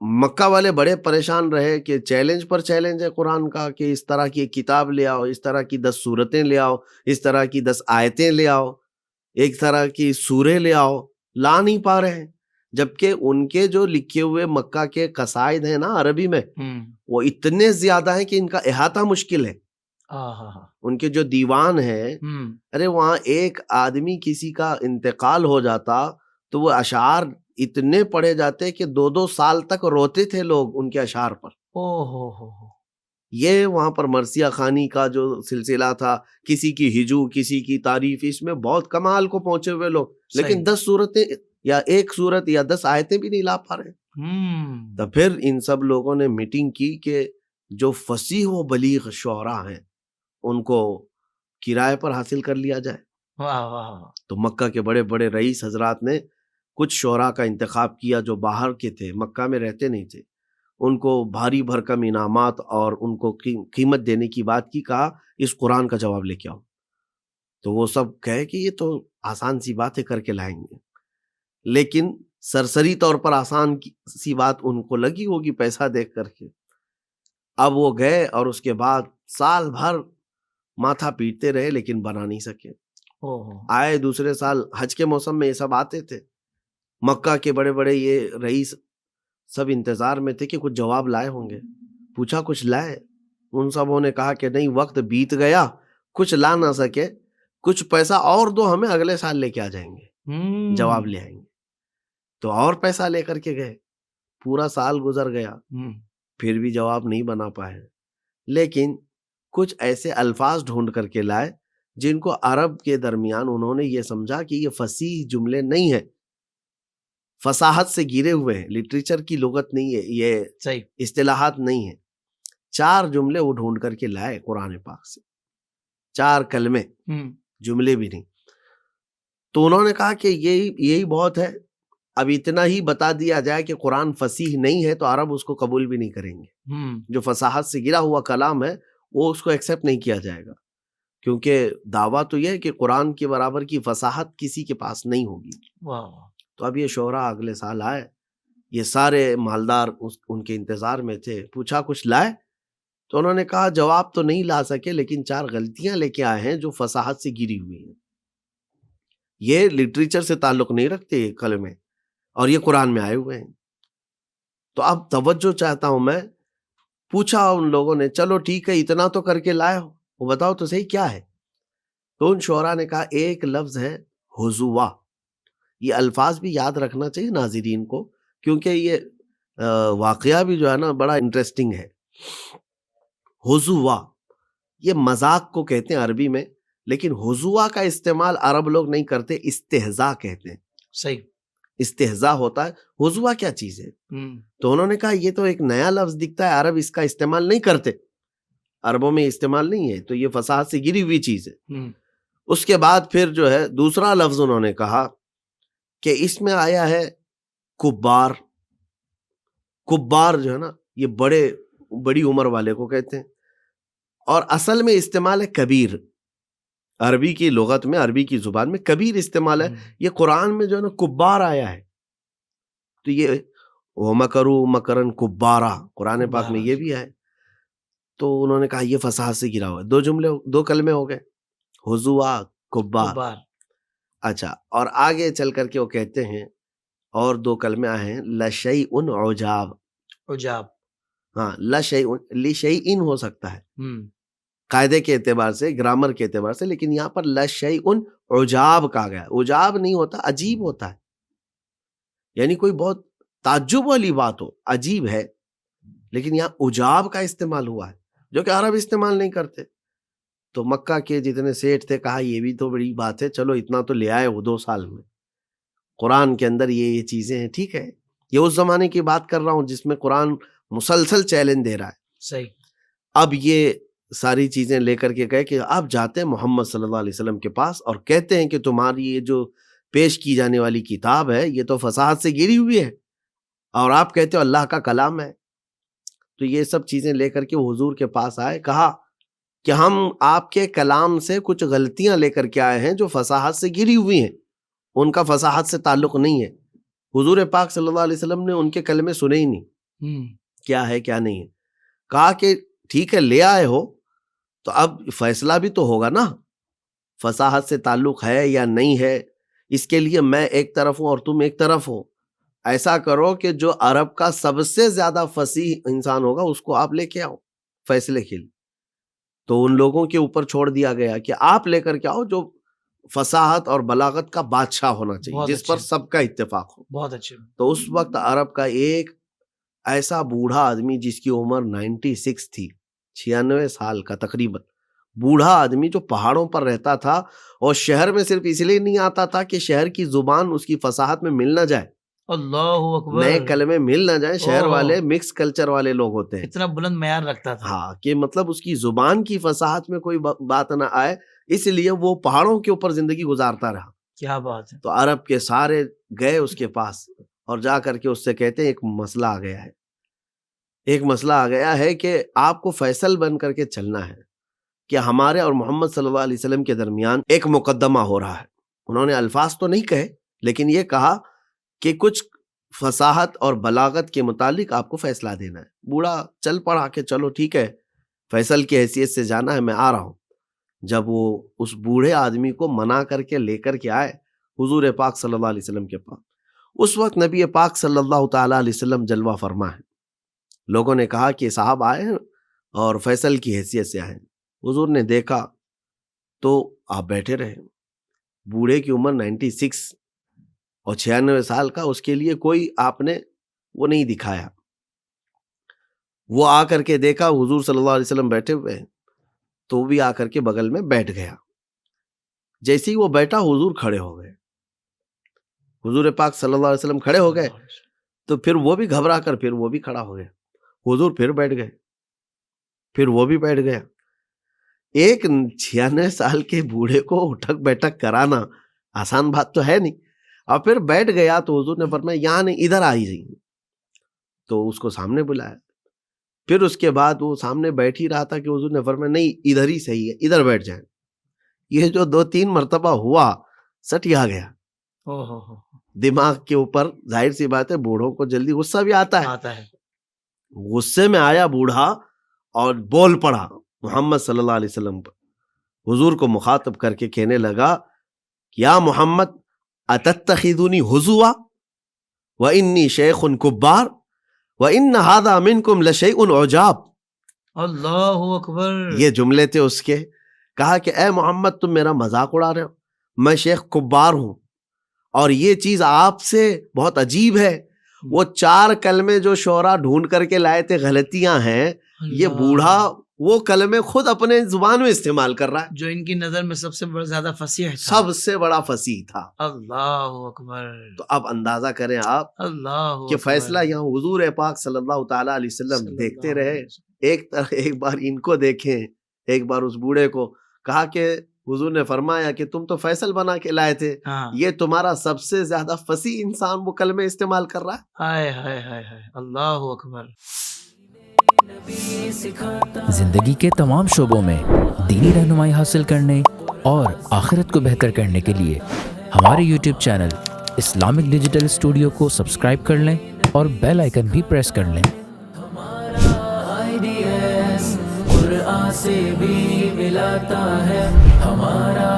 مکہ والے بڑے پریشان رہے کہ چیلنج پر چیلنج ہے قرآن کا کہ اس طرح کی ایک کتاب لے آؤ، اس طرح کی 10 سورتیں لے آؤ، اس طرح کی 10 آیتیں لے آؤ، ایک طرح کی سورے لے آؤ، لا نہیں پا رہے ہیں، جبکہ ان کے جو لکھے ہوئے مکہ کے قصائد ہیں نا عربی میں، وہ اتنے زیادہ ہیں کہ ان کا احاطہ مشکل ہے۔ ان کے جو دیوان ہیں، ارے وہاں ایک آدمی کسی کا انتقال ہو جاتا تو وہ اشعار اتنے پڑھے جاتے کہ 2 سال تک روتے تھے لوگ ان کے اشعار پر۔ یہ وہاں پر مرثیہ خوانی کا جو سلسلہ تھا، کسی کی ہجو، کسی کی تعریف، اس میں بہت کمال کو پہنچے ہوئے لوگ، لیکن 10 صورتیں یا ایک صورت یا 10 آیتیں بھی نہیں لا پا رہے۔ تو پھر ان سب لوگوں نے میٹنگ کی کہ جو فصیح و بلیغ شعراء ہیں ان کو کرائے پر حاصل کر لیا جائے۔ تو مکہ کے بڑے بڑے رئیس حضرات نے کچھ شعراء کا انتخاب کیا جو باہر کے تھے، مکہ میں رہتے نہیں تھے، ان کو بھاری بھرکم انعامات اور ان کو قیمت دینے کی بات کی، کہا اس قرآن کا جواب لے کے آؤ۔ تو وہ سب کہے کہ یہ تو آسان سی بات ہے، کر کے لائیں گے، لیکن سرسری طور پر آسان سی بات ان کو لگی ہوگی پیسہ دیکھ کر کے۔ اب وہ گئے اور اس کے بعد سال بھر ماتھا پیٹتے رہے لیکن بنا نہیں سکے۔ آئے دوسرے سال حج کے موسم میں یہ سب آتے تھے، مکہ کے بڑے بڑے یہ رئیس سب انتظار میں تھے کہ کچھ جواب لائے ہوں گے، پوچھا کچھ لائے؟ ان سبوں نے کہا کہ نہیں، وقت بیت گیا، کچھ لا نہ سکے، کچھ پیسہ اور دو ہمیں، اگلے سال لے کے آ جائیں گے، جواب لے آئیں گے۔ تو اور پیسہ لے کر کے گئے، پورا سال گزر گیا، پھر بھی جواب نہیں بنا پائے، لیکن کچھ ایسے الفاظ ڈھونڈ کر کے لائے جن کو عرب کے درمیان انہوں نے یہ سمجھا کہ یہ فصیح جملے نہیں ہیں، فصاحت سے گرے ہوئے ہیں، لٹریچر کی لغت نہیں ہے، یہ صحیح اصطلاحات نہیں ہیں۔ 4 جملے وہ ڈھونڈ کر کے لائے قرآن پاک سے، 4 کلمے، جملے بھی نہیں۔ تو انہوں نے کہا کہ یہی بہت ہے، اب اتنا ہی بتا دیا جائے کہ قرآن فصیح نہیں ہے تو عرب اس کو قبول بھی نہیں کریں گے، جو فصاحت سے گرا ہوا کلام ہے وہ اس کو ایکسیپٹ نہیں کیا جائے گا، کیونکہ دعویٰ تو یہ ہے کہ قرآن کے برابر کی فصاحت کسی کے پاس نہیں ہوگی۔ تو اب یہ شعراء اگلے سال آئے، یہ سارے مالدار ان کے انتظار میں تھے، پوچھا کچھ لائے؟ تو انہوں نے کہا جواب تو نہیں لا سکے، لیکن 4 غلطیاں لے کے آئے ہیں جو فصاحت سے گری ہوئی ہیں، یہ لٹریچر سے تعلق نہیں رکھتے یہ کلمے، اور یہ قرآن میں آئے ہوئے ہیں۔ تو اب توجہ چاہتا ہوں میں، پوچھا ان لوگوں نے، چلو ٹھیک ہے اتنا تو کر کے لائے ہو، وہ بتاؤ تو صحیح کیا ہے؟ تو ان شعراء نے کہا ایک لفظ ہے حضوا۔ یہ الفاظ بھی یاد رکھنا چاہیے ناظرین کو، کیونکہ یہ واقعہ بھی جو ہے نا بڑا انٹرسٹنگ ہے۔ حضوا یہ مذاق کو کہتے ہیں عربی میں، لیکن حضوا کا استعمال عرب لوگ نہیں کرتے، استہزاء کہتے ہیں۔ صحیح، استہزاء ہوتا ہے، حضوا کیا چیز ہے؟ تو انہوں نے کہا یہ تو ایک نیا لفظ دکھتا ہے، عرب اس کا استعمال نہیں کرتے، عربوں میں استعمال نہیں ہے، تو یہ فصاحت سے گری ہوئی چیز ہے۔ اس کے بعد پھر جو ہے دوسرا لفظ انہوں نے کہا کہ اس میں آیا ہے کبار۔ کبار جو ہے نا یہ بڑی عمر والے کو کہتے ہیں، اور اصل میں استعمال ہے کبیر۔ عربی کی لغت میں، عربی کی زبان میں کبیر استعمال ہے، یہ قرآن میں جو ہے نا کبار آیا ہے، تو یہ وَمَكَرُوا مَكْرًا كُبَّارًا قرآن پاک میں یہ بھی ہے۔ تو انہوں نے کہا یہ فصاحت سے گرا ہوا ہے، 2 کلمے ہو گئے، حضوا، کبار۔ اچھا، اور آگے چل کر کے وہ کہتے ہیں اور 2 کلمے آئے ہیں، لَشَيْءٌ عُجَاب۔ عجاب، ہاں، لَشَيْءٌ، لِشَيْءٍ ہو سکتا ہے قاعدے کے اعتبار سے، گرامر کے اعتبار سے، لیکن یہاں پر لَشَيْءٌ عُجَاب کہا گیا۔ عجاب نہیں ہوتا، عجیب ہوتا ہے، یعنی کوئی بہت تعجب والی بات ہو، عجیب ہے، لیکن یہاں عجاب کا استعمال ہوا ہے جو کہ عرب استعمال نہیں کرتے۔ تو مکہ کے جتنے سیٹھ تھے کہا یہ بھی تو بڑی بات ہے، چلو اتنا تو لے آئے وہ 2 سال میں، قرآن کے اندر یہ چیزیں ہیں، ٹھیک ہے۔ یہ اس زمانے کی بات کر رہا ہوں جس میں قرآن مسلسل چیلنج دے رہا ہے۔ صحیح۔ اب یہ ساری چیزیں لے کر کے گئے کہ آپ جاتے ہیں محمد صلی اللہ علیہ وسلم کے پاس اور کہتے ہیں کہ تمہاری یہ جو پیش کی جانے والی کتاب ہے یہ تو فصاحت سے گری ہوئی ہے، اور آپ کہتے ہو اللہ کا کلام ہے۔ تو یہ سب چیزیں لے کر کے وہ حضور کے پاس آئے، کہا کہ ہم آپ کے کلام سے کچھ غلطیاں لے کر کے آئے ہیں جو فصاحت سے گری ہوئی ہیں، ان کا فصاحت سے تعلق نہیں ہے۔ حضور پاک صلی اللہ علیہ وسلم نے ان کے کلمے سنے ہی نہیں، کیا ہے کیا نہیں ہے. کہا کہ ٹھیک ہے لے آئے ہو تو اب فیصلہ بھی تو ہوگا نا, فصاحت سے تعلق ہے یا نہیں ہے, اس کے لیے میں ایک طرف ہوں اور تم ایک طرف ہو. ایسا کرو کہ جو عرب کا سب سے زیادہ فصیح انسان ہوگا اس کو آپ لے کے آؤ فیصلے کے لیے. تو ان لوگوں کے اوپر چھوڑ دیا گیا کہ آپ لے کر کے آؤ جو فصاحت اور بلاغت کا بادشاہ ہونا چاہیے, جس پر سب کا اتفاق ہو. بہت اچھے. تو اس وقت عرب کا ایک ایسا بوڑھا آدمی جس کی عمر 96 تھی, 96 سال کا تقریباً بوڑھا آدمی, جو پہاڑوں پر رہتا تھا اور شہر میں صرف اس لیے نہیں آتا تھا کہ شہر کی زبان اس کی فصاحت میں مل نہ جائے, اللہ اکبر, نئے کلمے مل نہ جائیں. شہر والے مکس کلچر والے لوگ ہوتے ہیں, اتنا بلند معیار رکھتا تھا. ہاں, کہ مطلب اس کی زبان کی فصاحت میں کوئی بات نہ آئے, اس لیے وہ پہاڑوں کے اوپر زندگی گزارتا رہا. کیا بات ہے. تو عرب کے سارے گئے اس کے پاس اور جا کر کے اس سے کہتے ہیں ایک مسئلہ آ گیا ہے, ایک مسئلہ آ گیا ہے کہ آپ کو فیصل بن کر کے چلنا ہے کہ ہمارے اور محمد صلی اللہ علیہ وسلم کے درمیان ایک مقدمہ ہو رہا ہے. انہوں نے الفاظ تو نہیں کہے لیکن یہ کہا کہ کچھ فصاحت اور بلاغت کے متعلق آپ کو فیصلہ دینا ہے. بوڑھا چل پڑا کہ چلو ٹھیک ہے, فیصل کی حیثیت سے جانا ہے, میں آ رہا ہوں. جب وہ اس بوڑھے آدمی کو منا کر کے لے کر کے آئے حضور پاک صلی اللہ علیہ وسلم کے پاس, اس وقت نبی پاک صلی اللہ تعالیٰ علیہ وسلم جلوہ فرما ہے. لوگوں نے کہا کہ صاحب آئے ہیں اور فیصل کی حیثیت سے آئے ہیں. حضور نے دیکھا تو آپ بیٹھے رہے. بوڑھے کی عمر 96 اور 96 سال کا, اس کے لیے کوئی آپ نے وہ نہیں دکھایا. وہ آ کر کے دیکھا حضور صلی اللہ علیہ وسلم بیٹھے ہوئے ہیں تو بھی آ کر کے بغل میں بیٹھ گیا. جیسے ہی وہ بیٹھا حضور کھڑے ہو گئے. حضور پاک صلی اللہ علیہ وسلم کھڑے ہو گئے تو پھر وہ بھی گھبرا کر پھر وہ بھی کھڑا ہو گیا. حضور پھر بیٹھ گئے, پھر وہ بھی بیٹھ گیا. ایک 96 سال کے بوڑھے کو اٹھک بیٹھک کرانا آسان بات تو ہے نہیں. اور پھر بیٹھ گیا تو حضور نے فرمایا یہاں نہیں ادھر آ ہی جائیے. تو اس کو سامنے بلایا. پھر اس کے بعد وہ سامنے بیٹھ ہی رہا تھا کہ حضور نے فرمایا نہیں ادھر ہی صحیح ہے, ادھر بیٹھ جائیں. یہ جو 2-3 مرتبہ ہوا سٹیا گیا دماغ کے اوپر. ظاہر سی بات ہے بوڑھوں کو جلدی غصہ بھی آتا ہے. غصے میں آیا بوڑھا اور بول پڑا محمد صلی اللہ علیہ وسلم پر. حضور کو مخاطب کر کے کہنے لگا یا محمد اتتخذونی حضوا وانی شیخ کبار وان هذا منکم لشیء عجاب. اللہ اکبر. یہ جملے تھے اس کے. کہا کہ اے محمد تم میرا مذاق اڑا رہے ہو, میں شیخ کبار ہوں اور یہ چیز آپ سے بہت عجیب ہے. وہ 4 کلمے جو شعرا ڈھونڈ کر کے لائے تھے غلطیاں ہیں, یہ بوڑھا وہ کلمے خود اپنے زبان میں استعمال کر رہا ہے جو ان کی نظر میں سب سے زیادہ فصیح تھا, سب سے بڑا فصیح تھا. اللہ اکبر. تو اب اندازہ کریں آپ اللہ کہ فیصلہ یہاں حضور پاک صلی اللہ تعالیٰ علیہ وسلم دیکھتے رہے. ایک بار ان کو دیکھیں, ایک بار اس بوڑھے کو. کہا کہ حضور نے فرمایا کہ تم تو فیصل بنا کے لائے تھے, یہ تمہارا سب سے زیادہ فصیح انسان وہ کلمے استعمال کر رہا ہے. ہائے ہائے ہائے ہائے, اللہ اکبر. زندگی کے تمام شعبوں میں دینی رہنمائی حاصل کرنے اور آخرت کو بہتر کرنے کے لیے ہمارے YouTube channel Islamic digital studio کو سبسکرائب کر لیں اور بیل آئیکن بھی پریس کر لیں. قرآن سے بھی ملاتا ہے ہمارا